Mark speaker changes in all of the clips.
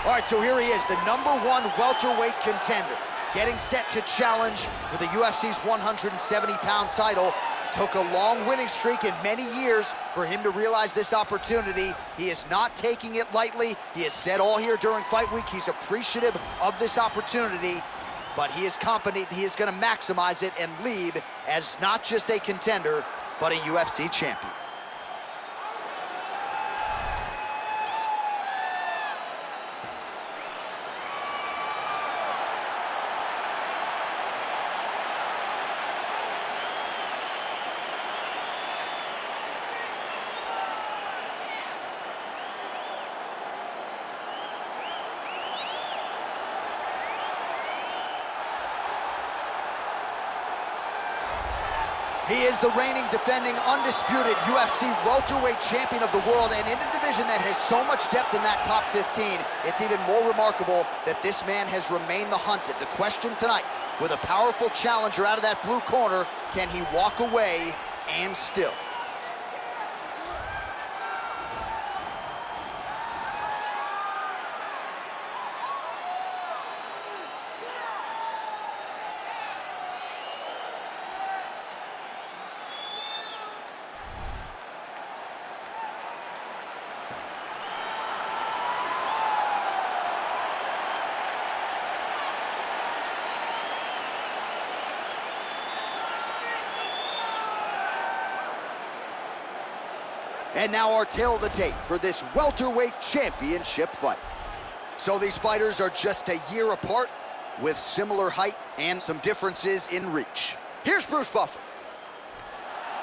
Speaker 1: All right, so here he is, the #1 welterweight contender, getting set to challenge for the UFC's 170-pound title. Took a long winning streak in many years for him to realize this opportunity. He is not taking it lightly. He has said all here during fight week he's appreciative of this opportunity, but he is confident he is going to maximize it and leave as not just a contender, but a UFC champion. He is the reigning, defending, undisputed UFC welterweight champion of the world, and in a division that has so much depth in that top 15, it's even more remarkable that this man has remained the hunted. The question tonight, with a powerful challenger out of that blue corner, can he walk away and still? And now our tale of the tape for this welterweight championship fight. So these fighters are just a year apart with similar height and some differences in reach. Here's Bruce Buffer.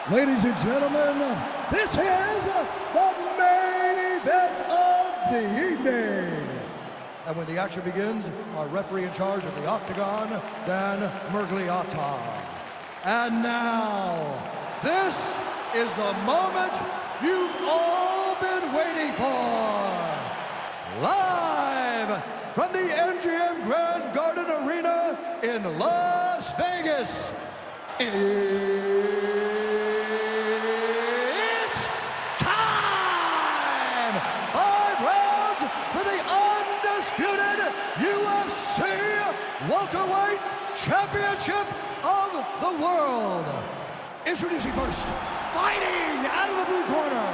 Speaker 2: Ladies and gentlemen, this is the main event of the evening. And when the action begins, our referee in charge of the Octagon, Dan Mergliata. And now, this is the moment you've all been waiting for. Live from the MGM Grand Garden Arena in Las Vegas. It's time! 5 rounds for the undisputed UFC welterweight championship of the world. Introducing first, fighting out of the blue corner.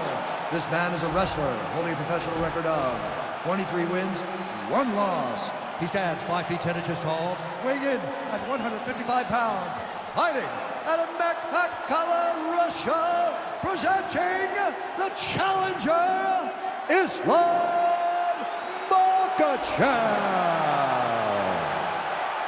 Speaker 2: This man is a wrestler, holding a professional record of 23 wins, 1 loss. He stands 5 feet 10 inches tall, weighing in at 155 pounds. Fighting out of Makhachev, Russia, presenting the challenger, Islam Makhachev.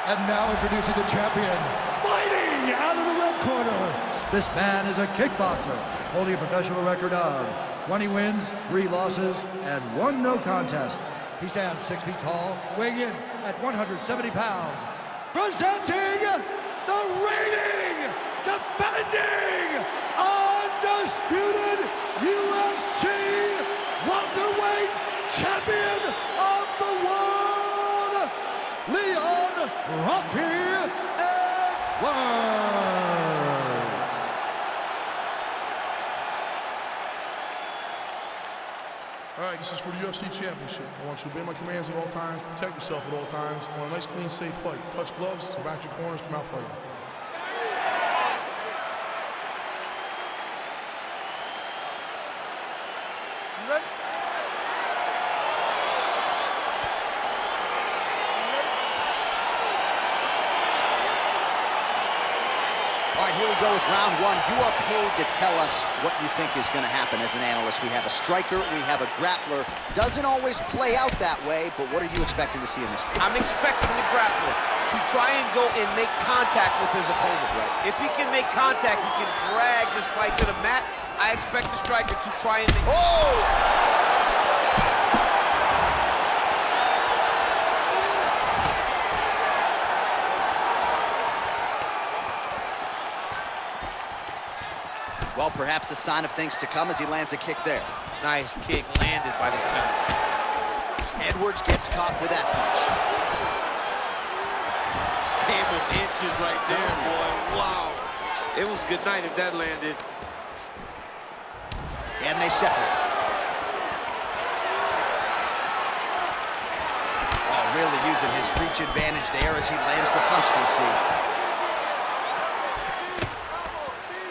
Speaker 2: And now introducing the champion, fighting out of the red corner. This man is a kickboxer, holding a professional record of 20 wins, 3 losses, and 1 no contest. He stands 6 feet tall, weighing in at 170 pounds. Presenting the reigning, defending, undisputed UFC welterweight champion of the world, Leon Rocky Edwards.
Speaker 3: All right, this is for the UFC Championship. I want you to obey my commands at all times, protect yourself at all times. I want a nice, clean, safe fight. Touch gloves, back your corners, come out fighting. You ready?
Speaker 1: All right, here we go with round 1. You are paid to tell us what you think is going to happen as an analyst. We have a striker, we have a grappler. Doesn't always play out that way, but what are you expecting to see in this fight?
Speaker 4: I'm expecting the grappler to try and go and make contact with his opponent.
Speaker 1: Right.
Speaker 4: If he can make contact, he can drag this fight to the mat. I expect the striker to try and make...
Speaker 1: Oh! Well, perhaps a sign of things to come as he lands a kick there.
Speaker 4: Nice kick landed by this counter.
Speaker 1: Edwards gets caught with that punch.
Speaker 4: Game of inches right there, boy. Wow. It was good night if that landed.
Speaker 1: And they separate. Really using his reach advantage there as he lands the punch, DC.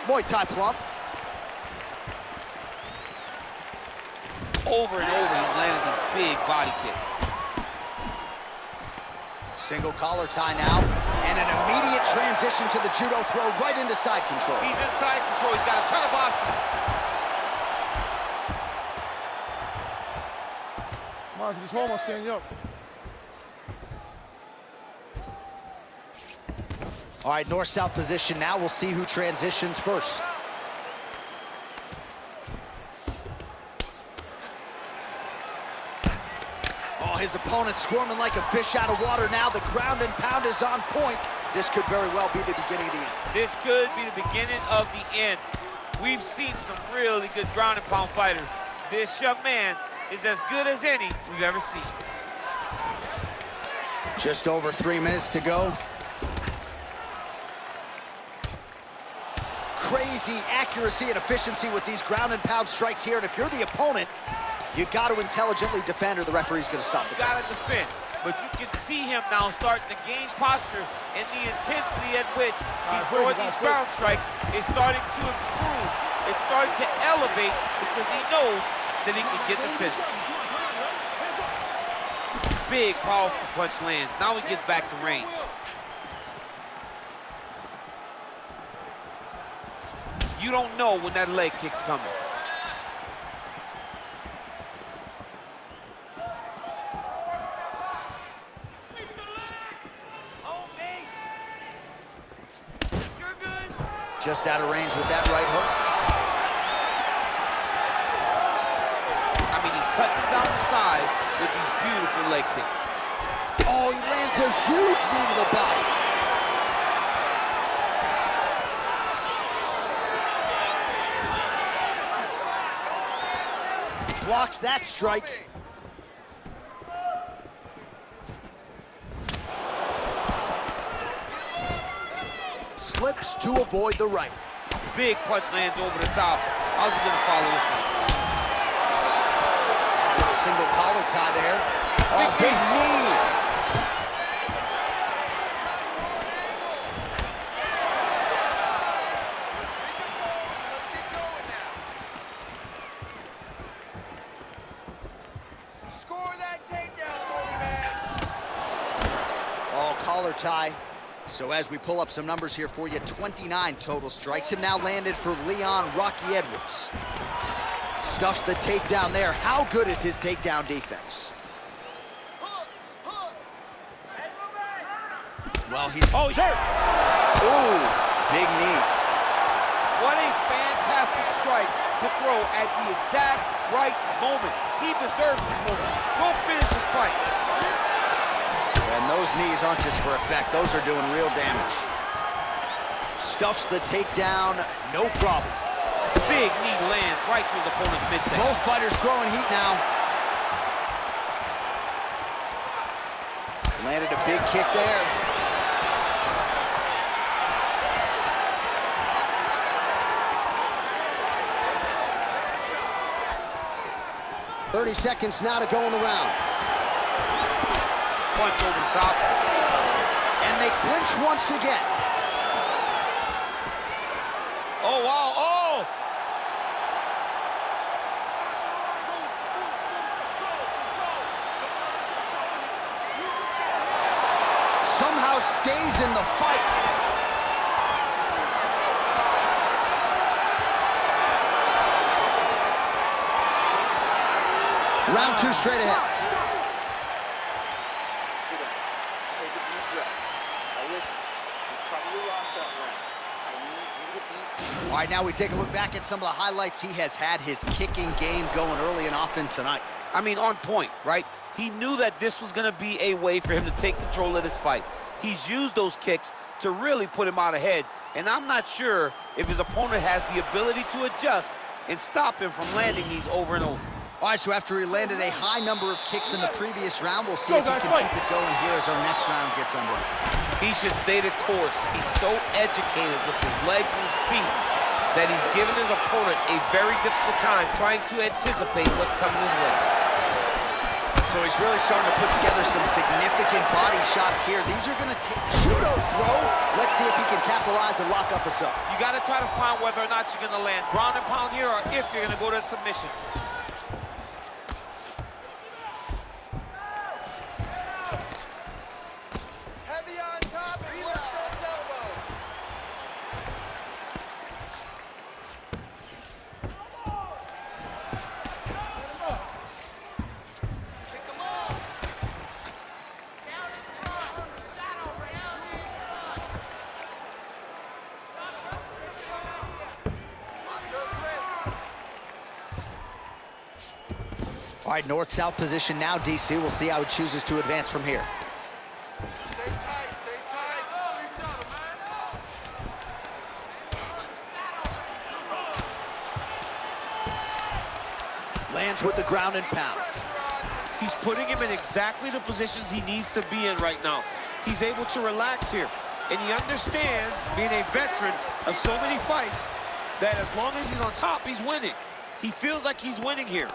Speaker 1: Muay Thai plump.
Speaker 4: Over and over, he's landing these big body kicks.
Speaker 1: Single collar tie now, and an immediate transition to the judo throw right into side control.
Speaker 4: He's in side control, he's got a ton of options.
Speaker 3: Come on, just hold on, stand you up.
Speaker 1: All right, north-south position now. We'll see who transitions first. Oh, his opponent squirming like a fish out of water now. The ground and pound is on point. This could very well be the beginning of the end.
Speaker 4: This could be the beginning of the end. We've seen some really good ground and pound fighters. This young man is as good as any we've ever seen.
Speaker 1: Just over 3 minutes to go. Crazy accuracy and efficiency with these ground and pound strikes here. And if you're the opponent, you got to intelligently defend or the referee's going to stop the
Speaker 4: You got to defend. But you can see him now starting to gain posture, and the intensity at which he's throwing these ground strikes is starting to improve. It's starting to elevate because he knows that he can get the finish. Big, powerful punch lands. Now he gets back to range. You don't know when that leg kick's coming.
Speaker 1: Just out of range with that right hook.
Speaker 4: I mean, he's cutting down the size with these beautiful leg kicks.
Speaker 1: Oh, he lands a huge knee to the body. Blocks that strike. Slips to avoid the right.
Speaker 4: Big punch lands over the top. How's he gonna follow this one?
Speaker 1: Little single collar tie there. Oh, big knee.
Speaker 5: Let's get going now. Score that takedown for me, man.
Speaker 1: Oh, collar tie. So as we pull up some numbers here for you, 29 total strikes have now landed for Leon Rocky Edwards. Stuffs the takedown there. How good is his takedown defense? Well, he's...
Speaker 4: Oh, sure.
Speaker 1: Ooh, big knee.
Speaker 4: What a fantastic strike to throw at the exact right moment. He deserves this moment. Go finish this fight.
Speaker 1: And those knees aren't just for effect. Those are doing real damage. Stuffs the takedown, no problem.
Speaker 4: Big knee lands right through the opponent's midsection.
Speaker 1: Both fighters throwing heat now. Landed a big kick there. .30 seconds now to go in the round.
Speaker 4: Punch over the top.
Speaker 1: And they clinch once again.
Speaker 4: Oh, wow, oh!
Speaker 1: Somehow stays in the fight. Round two straight ahead.
Speaker 5: Sit down. Take a deep breath. Now listen, you probably lost that round. I need you to be...
Speaker 1: All right, now we take a look back at some of the highlights. He has had his kicking game going early and often tonight.
Speaker 4: I mean, on point, right? He knew that this was gonna be a way for him to take control of this fight. He's used those kicks to really put him out ahead, and I'm not sure if his opponent has the ability to adjust and stop him from landing these over and over.
Speaker 1: All right, so after he landed a high number of kicks in the previous round, we'll see if he can keep it going here as our next round gets underway.
Speaker 4: He should stay the course. He's so educated with his legs and his feet that he's given his opponent a very difficult time trying to anticipate what's coming his way.
Speaker 1: So he's really starting to put together some significant body shots here. These are going to take judo throw. Let's see if he can capitalize and lock up us up.
Speaker 4: You got to try to find whether or not you're going to land ground and pound here or if you're going to go to submission.
Speaker 5: Heavy on top and watch those elbows. Kick him off.
Speaker 1: All right, north-south position now, DC. We'll see how he chooses to advance from here.
Speaker 5: Stay tight, stay tight.
Speaker 1: Lands with the ground and pound.
Speaker 4: He's putting him in exactly the positions he needs to be in right now. He's able to relax here. And he understands, being a veteran of so many fights, that as long as he's on top, he's winning. He feels like he's winning here.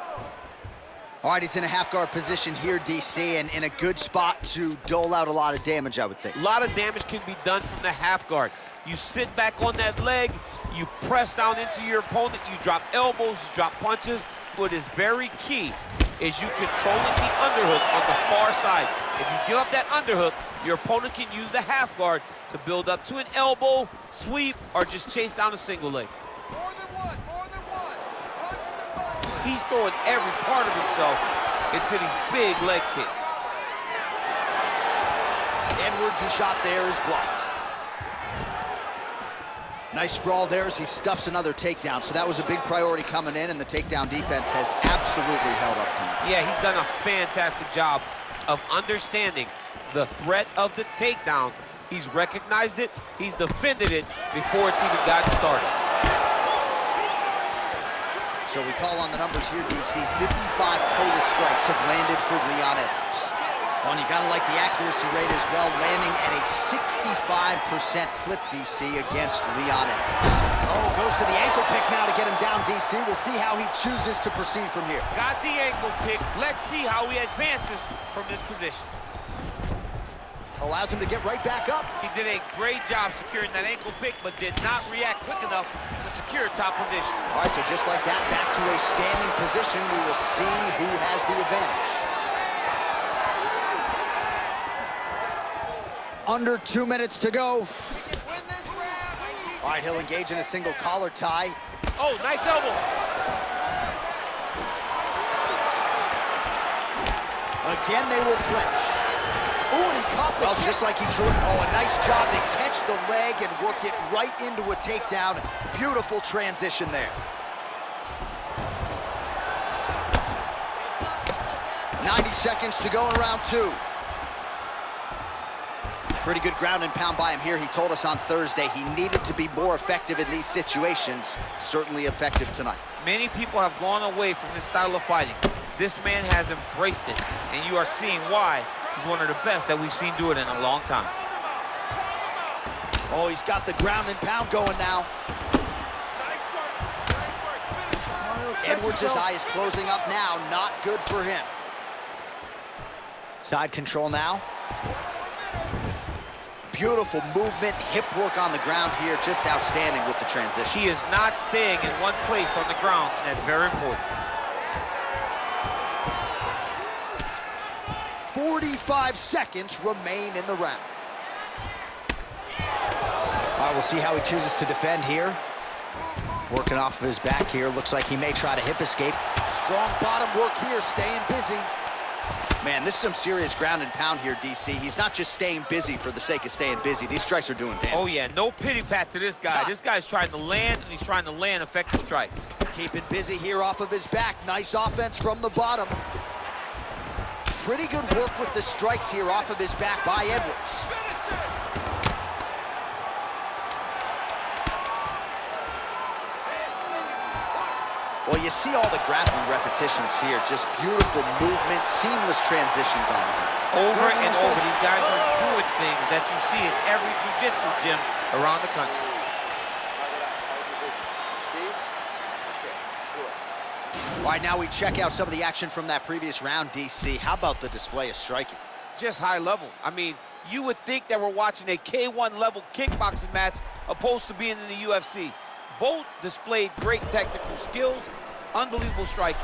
Speaker 1: All right, he's in a half-guard position here, DC, and in a good spot to dole out a lot of damage, I would think.
Speaker 4: A lot of damage can be done from the half guard. You sit back on that leg, you press down into your opponent, you drop elbows, you drop punches. What is very key is you controlling the underhook on the far side. If you give up that underhook, your opponent can use the half guard to build up to an elbow, sweep, or just chase down a single leg.
Speaker 5: More than one, more than one. Punches and bunches.
Speaker 4: He's throwing every part of himself into these big leg kicks.
Speaker 1: Edwards' shot there is blocked. Nice sprawl there as he stuffs another takedown. So that was a big priority coming in, and the takedown defense has absolutely held up tonight.
Speaker 4: Yeah, he's done a fantastic job of understanding the threat of the takedown. He's recognized it, he's defended it before it's even gotten started.
Speaker 1: So we call on the numbers here, DC. 55 total strikes have landed for Leon Edwards. Oh, and you gotta like the accuracy rate as well, landing at a 65% clip, DC, against Leon Edwards. Oh, goes to the ankle pick now to get him down, DC. We'll see how he chooses to proceed from here.
Speaker 4: Got the ankle pick. Let's see how he advances from this position.
Speaker 1: Allows him to get right back up.
Speaker 4: He did a great job securing that ankle pick, but did not react quick enough to secure top position.
Speaker 1: All right, so just like that, back to a standing position. We will see who has the advantage. Under 2 minutes to go.
Speaker 5: Win this round.
Speaker 1: All right, he'll engage in a single collar tie.
Speaker 4: Oh, nice elbow.
Speaker 1: Again, they will clinch. Oh, and he caught the kick. Just like he drew it. Oh, a nice job to catch the leg and work it right into a takedown. Beautiful transition there. 90 seconds to go in round two. Pretty good ground and pound by him here. He told us on Thursday he needed to be more effective in these situations. Certainly effective tonight.
Speaker 4: Many people have gone away from this style of fighting. This man has embraced it, and you are seeing why he's one of the best that we've seen do it in a long time.
Speaker 1: Oh, he's got the ground and pound going now.
Speaker 5: Nice work. Nice work. Finish him.
Speaker 1: Edwards' eye is closing up now. Not good for him. Side control now. Beautiful movement, hip work on the ground here. Just outstanding with the transitions.
Speaker 4: He is not staying in one place on the ground, and that's very important.
Speaker 1: 45 seconds remain in the round. All right, we'll see how he chooses to defend here. Working off of his back here. Looks like he may try to hip escape. Strong bottom work here, staying busy. Man, this is some serious ground and pound here, DC. He's not just staying busy for the sake of staying busy. These strikes are doing damage.
Speaker 4: Oh, yeah, no pity pat to this guy. This guy's trying to land, and he's trying to land effective strikes.
Speaker 1: Keeping busy here off of his back. Nice offense from the bottom. Pretty good work with the strikes here off of his back by Edwards. Well, you see all the grappling repetitions here. Just beautiful movement, seamless transitions on it.
Speaker 4: Over and over, these guys are doing things that you see in every jiu-jitsu gym around the country.
Speaker 5: How's the vision? You see? Okay, good.
Speaker 1: All right, now we check out some of the action from that previous round, DC. How about the display of striking?
Speaker 4: Just high level. I mean, you would think that we're watching a K1 level kickboxing match opposed to being in the UFC. Both displayed great technical skills, unbelievable striking.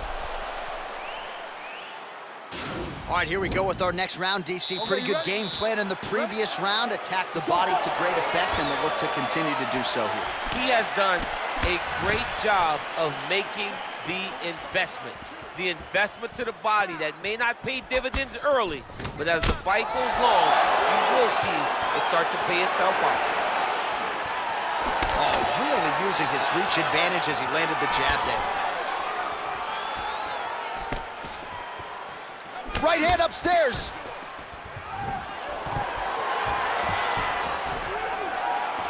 Speaker 1: All right, here we go with our next round, DC. Pretty good game plan in the previous round. Attacked the body to great effect, and will look to continue to do so here.
Speaker 4: He has done a great job of making the investment. The investment to the body that may not pay dividends early, but as the fight goes long, you will see it start to pay itself out.
Speaker 1: Oh, really using his reach advantage as he landed the jab there. Right hand upstairs.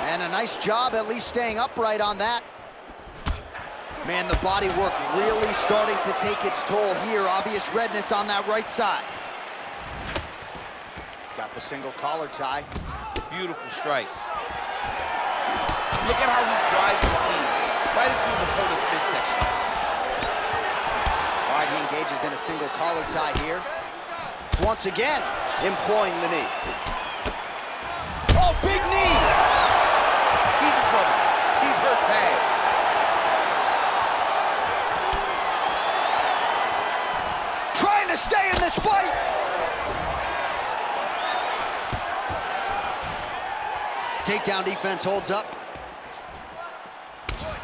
Speaker 1: And a nice job at least staying upright on that. Man, the body work really starting to take its toll here. Obvious redness on that right side. Got the single collar tie.
Speaker 4: Beautiful strike. Look at how he drives his knee right into his opponent's midsection.
Speaker 1: All right, he engages in a single collar tie here. Once again, employing the knee. Oh, big knee!
Speaker 4: He's in trouble. He's hurt bad.
Speaker 1: Trying to stay in this fight! Takedown defense holds up.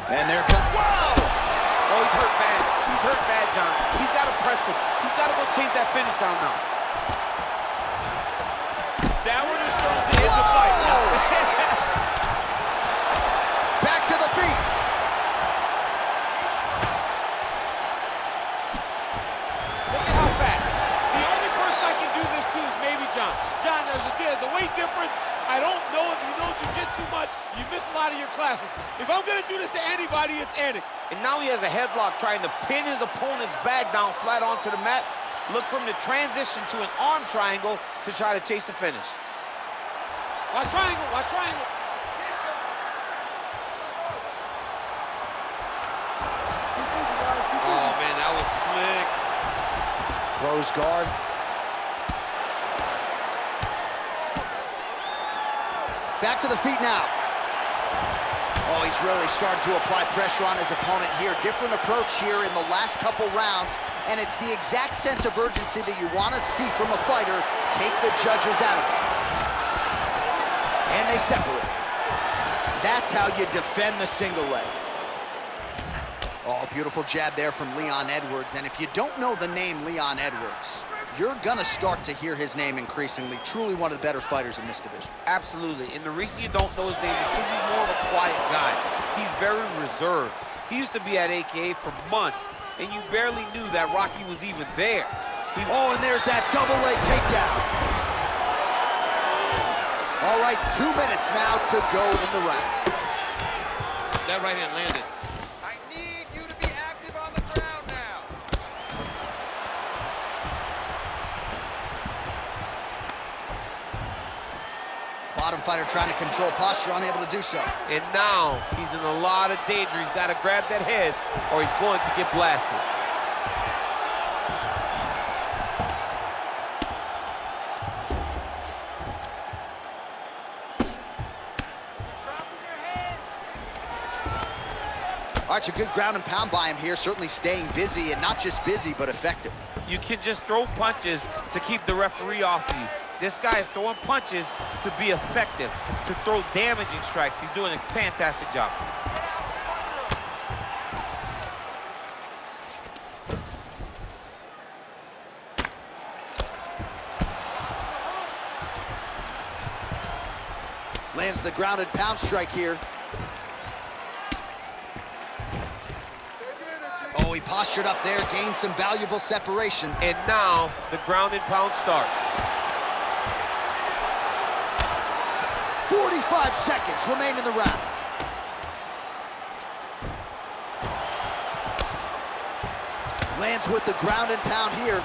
Speaker 1: And there comes, wow!
Speaker 4: Oh, he's hurt bad. He's hurt bad, John. He's got to press him. He's got to go chase that finish down now. Downward is thrown to end the fight.
Speaker 1: Back to the feet.
Speaker 4: Look at how fast. The only person I can do this to is maybe John. John, there's a weight difference. I don't know if you know jiu-jitsu much. You miss a lot of your classes. If I'm going to do this to anybody, it's Anik. And now he has a headlock trying to pin his opponent's back down flat onto the mat. Look from the transition to an arm triangle to try to chase the finish. Watch triangle, watch triangle. Oh, man, that was slick.
Speaker 1: Close guard. Back to the feet now. Oh, he's really starting to apply pressure on his opponent here. Different approach here in the last couple rounds, and it's the exact sense of urgency that you want to see from a fighter. Take the judges out of it. And they separate. That's how you defend the single leg. Oh, beautiful jab there from Leon Edwards. And if you don't know the name Leon Edwards, you're gonna start to hear his name increasingly. Truly one of the better fighters in this division.
Speaker 4: Absolutely, and the reason you don't know his name is because he's more of a quiet guy. He's very reserved. He used to be at AKA for months, and you barely knew that Rocky was even there.
Speaker 1: Oh, and there's that double leg takedown. All right, 2 minutes now to go in the round.
Speaker 4: That right hand landed.
Speaker 5: I need you to be active on the ground now.
Speaker 1: Bottom fighter trying to control posture, unable to do so.
Speaker 4: And now he's in a lot of danger. He's got to grab that head or he's going to get blasted.
Speaker 1: All right, it's a good ground and pound by him here, certainly staying busy, and not just busy, but effective.
Speaker 4: You can just throw punches to keep the referee off of you. This guy is throwing punches to be effective, to throw damaging strikes. He's doing a fantastic job.
Speaker 1: Lands the grounded pound strike here. Oh, he postured up there, gained some valuable separation.
Speaker 4: And now the ground and pound starts.
Speaker 1: 45 seconds remain in the round. Lands with the ground and pound here.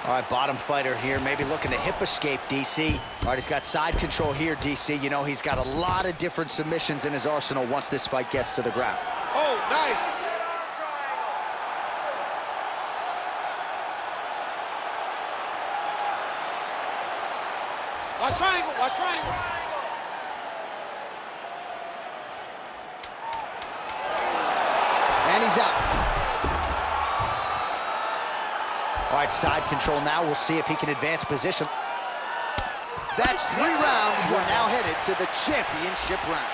Speaker 1: All right, bottom fighter here, maybe looking to hip escape, DC. All right, he's got side control here, DC. You know, he's got a lot of different submissions in his arsenal once this fight gets to the ground.
Speaker 4: Oh, nice.
Speaker 1: he's out. All right, side control now. We'll see if he can advance position. That's 3 rounds. We're now headed to the championship rounds.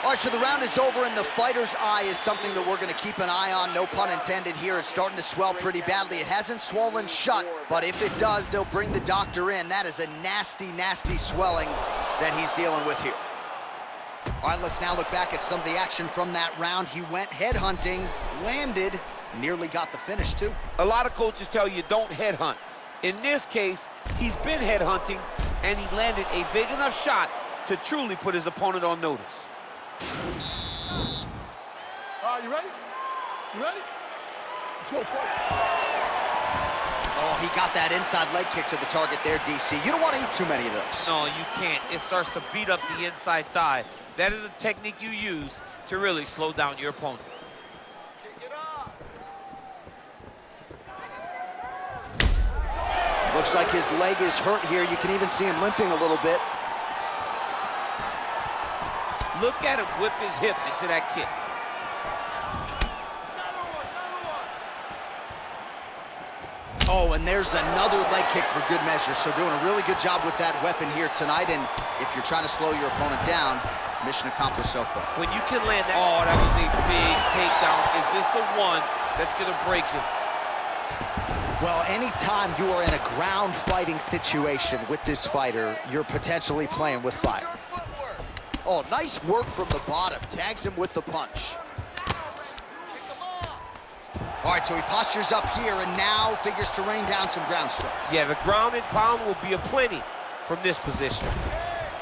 Speaker 1: All right, so the round is over, and the fighter's eye is something that we're going to keep an eye on, no pun intended here. It's starting to swell pretty badly. It hasn't swollen shut, but if it does, they'll bring the doctor in. That is a nasty, nasty swelling that he's dealing with here. All right, let's now look back at some of the action from that round. He went headhunting, landed, nearly got the finish, too.
Speaker 4: A lot of coaches tell you don't headhunt. In this case, he's been headhunting, and he landed a big enough shot to truly put his opponent on notice.
Speaker 3: You ready? You ready? Let's go for it.
Speaker 1: Oh, he got that inside leg kick to the target there, DC. You don't want to eat too many of those.
Speaker 4: No, you can't. It starts to beat up the inside thigh. That is a technique you use to really slow down your opponent.
Speaker 5: Kick it off.
Speaker 1: Looks like his leg is hurt here. You can even see him limping a little bit.
Speaker 4: Look at him whip his hip into that kick.
Speaker 1: Oh, and there's another leg kick for good measure. So doing a really good job with that weapon here tonight. And if you're trying to slow your opponent down, mission accomplished so far.
Speaker 4: When you can land that, oh, that was a big takedown. Is this the one that's gonna break him?
Speaker 1: Well, anytime you are in a ground fighting situation with this fighter, you're potentially playing with fire. Oh, nice work from the bottom. Tags him with the punch. All right, so he postures up here and now figures to rain down some ground strikes.
Speaker 4: Yeah, the ground and pound will be aplenty from this position.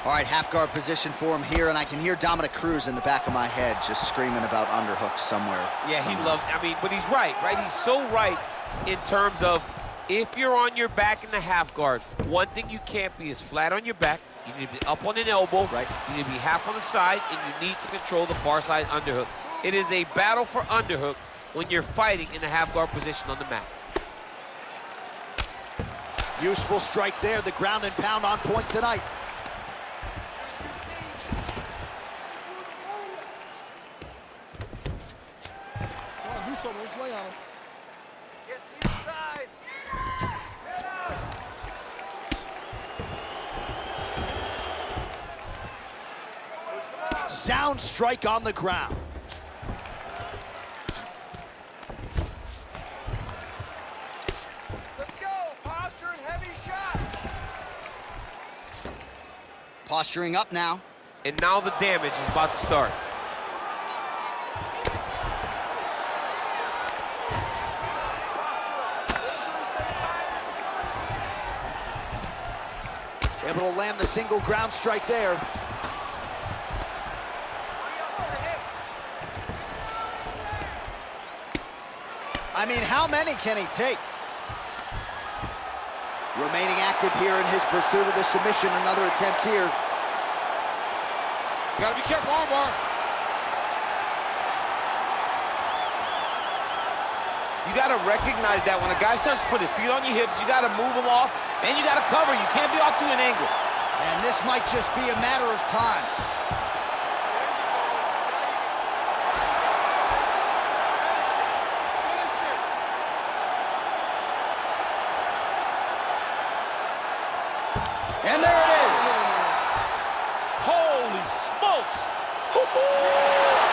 Speaker 1: All right, half guard position for him here, and I can hear Dominic Cruz in the back of my head just screaming about underhooks somewhere.
Speaker 4: Yeah,
Speaker 1: somehow.
Speaker 4: he loved, I mean, but he's right? He's so right in terms of if you're on your back in the half guard, one thing you can't be is flat on your back. You need to be up on an elbow.
Speaker 1: Right.
Speaker 4: You need to be half on the side, and you need to control the far side underhook. It is a battle for underhook when you're fighting in the half guard position on the mat.
Speaker 1: Useful strike there, the ground and pound on point tonight.
Speaker 3: Come on, do something. Let's lay on him.
Speaker 5: Get inside.
Speaker 1: Sound strike on the ground.
Speaker 5: Let's go. Posture and heavy shots.
Speaker 1: Posturing up now.
Speaker 4: And now the damage is about to start.
Speaker 1: Able to land the single ground strike there. I mean, how many can he take? Remaining active here in his pursuit of the submission. Another attempt here.
Speaker 4: Gotta be careful, armbar. You gotta recognize that when a guy starts to put his feet on your hips, you gotta move him off, and you gotta cover. You can't be off to an angle.
Speaker 1: And this might just be a matter of time. And there it is.
Speaker 4: Holy smokes.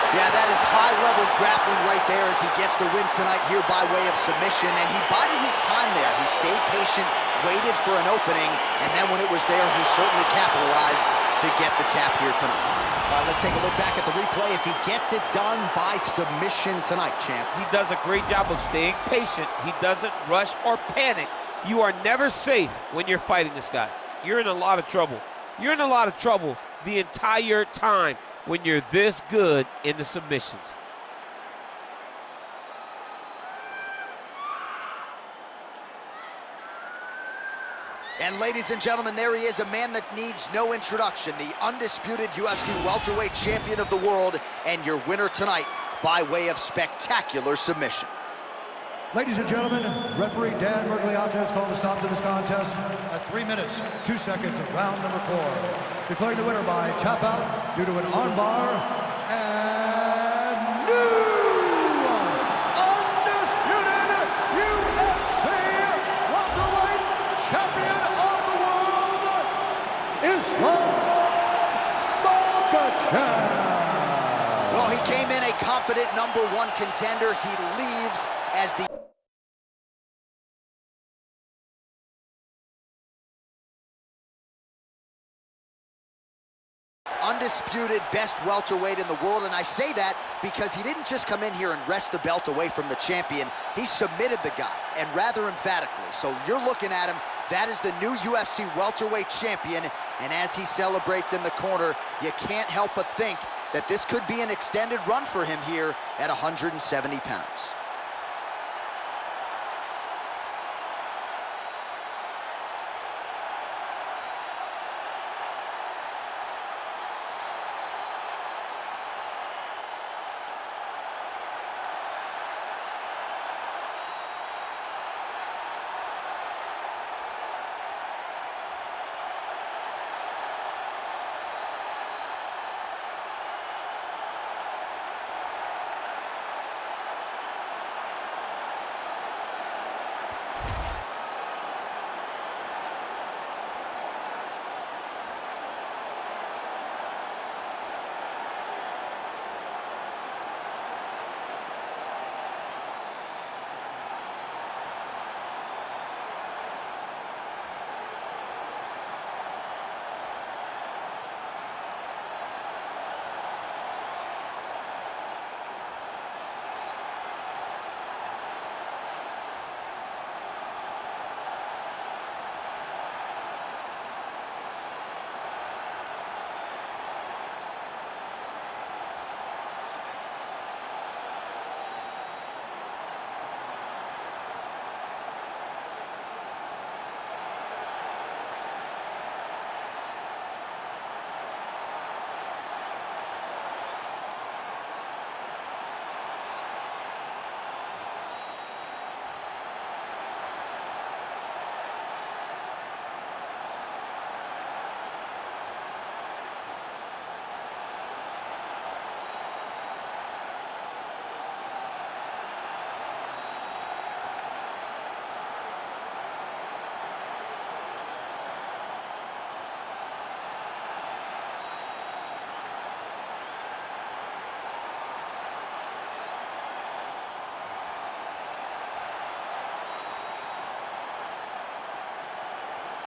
Speaker 1: Yeah, that is high-level grappling right there as he gets the win tonight here by way of submission. And he bided his time there. He stayed patient, waited for an opening, and then when it was there, he certainly capitalized to get the tap here tonight. All right, let's take a look back at the replay as he gets it done by submission tonight, champ.
Speaker 4: He does a great job of staying patient. He doesn't rush or panic. You are never safe when you're fighting this guy. You're in a lot of trouble. You're in a lot of trouble the entire time when you're this good in the submissions.
Speaker 1: And ladies and gentlemen, there he is, a man that needs no introduction, the undisputed UFC welterweight champion of the world, and your winner tonight by way of spectacular submission.
Speaker 2: Ladies and gentlemen, referee Dan Bergliata has called a stop to this contest at 3 minutes, 2 seconds of round number 4. Declaring the winner by tap out due to an armbar and new. Makhachev.
Speaker 1: Well, he came in a confident #1 contender. He leaves as the undisputed best welterweight in the world, and I say that because he didn't just come in here and wrest the belt away from the champion. He submitted the guy, and rather emphatically. So you're looking at him, that is the new UFC welterweight champion, and as he celebrates in the corner, you can't help but think that this could be an extended run for him here at 170 pounds.